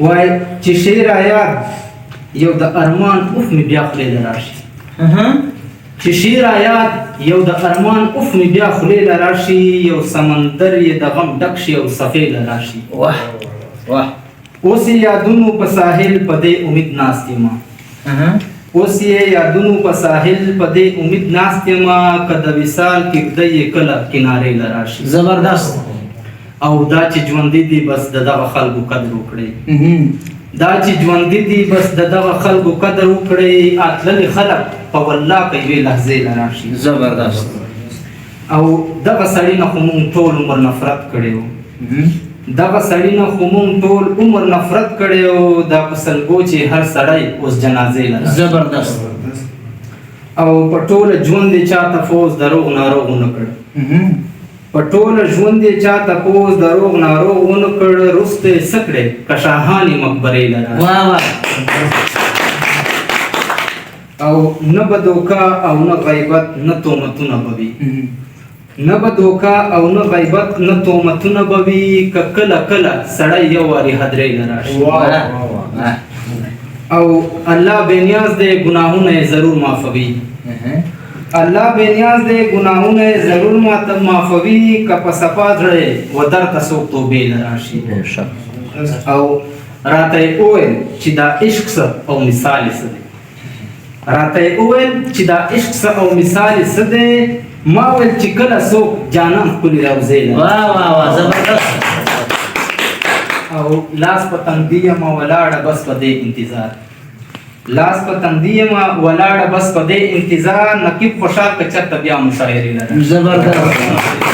وای چې شعر آیات یو د ارمان اوف می بیا خلې لراشي چې شعر آیات یو د ارمان اوف می بیا خلې لراشي یو سمندر یې د غم ډک شي او صفې لراشي واه واه اوس یې یادونو په ساحل په دې امید ناست یم اوس یې یادونو په ساحل په دې امید ناست یم که د وصال کېږدۍ یې کله کنارې لراشي زبردست او دا چې ژوندي دي بس د دغه خلکو قدر وکړئ دا چې ژوندي دي بس د دغه خلکو قدر وکړئ اتللي خلک په والله که یوې لحظې له راشي زبردست او دغه سړي نه خو مونږ ټول عمر نفرت کړی و دغه سړي نه خو مونږ ټول عمر نفرت کړی و دا په سلګو چې هر سړی اوس جنازې له راشي زبردست او په ټوله ژوند یې چاته فوز دروغ ناروغ ونه کړ په ټوله ژوند یې چاته پوز دروغ ناروغ ونه کړ وروسته یې څه کړې که شاهانې مقبرې له راشي واه واه او نه به دوکه او نه غیبت نه تهمتونه به وي نه به دوکه او نه غیبت نه تهمتونه به وي که کله کله سړی یو وارې حضرې له راشي او الله بېنیاز دی ګناهونه یې ضرور معافوي الله بېنیاز دی ګناهونه یې ضرور معافوي که په صفا زړه و درته څوک توبې له راشي او راته یې وویل چې دا عشق څه او مثال یې څه دی راته یې وویل چې دا عشق څه او مثال یې څه دی ما ویل چې کله څوک جانان ښکلې روضې له واه واه واه زبردست او لاس په تندي یمه ولاړه بس په دې انتظار لاس په تندي یمه ولاړه بس په دې انتظار نقیب خوشحال که چېرته بیا مشاعرې لرم زبردست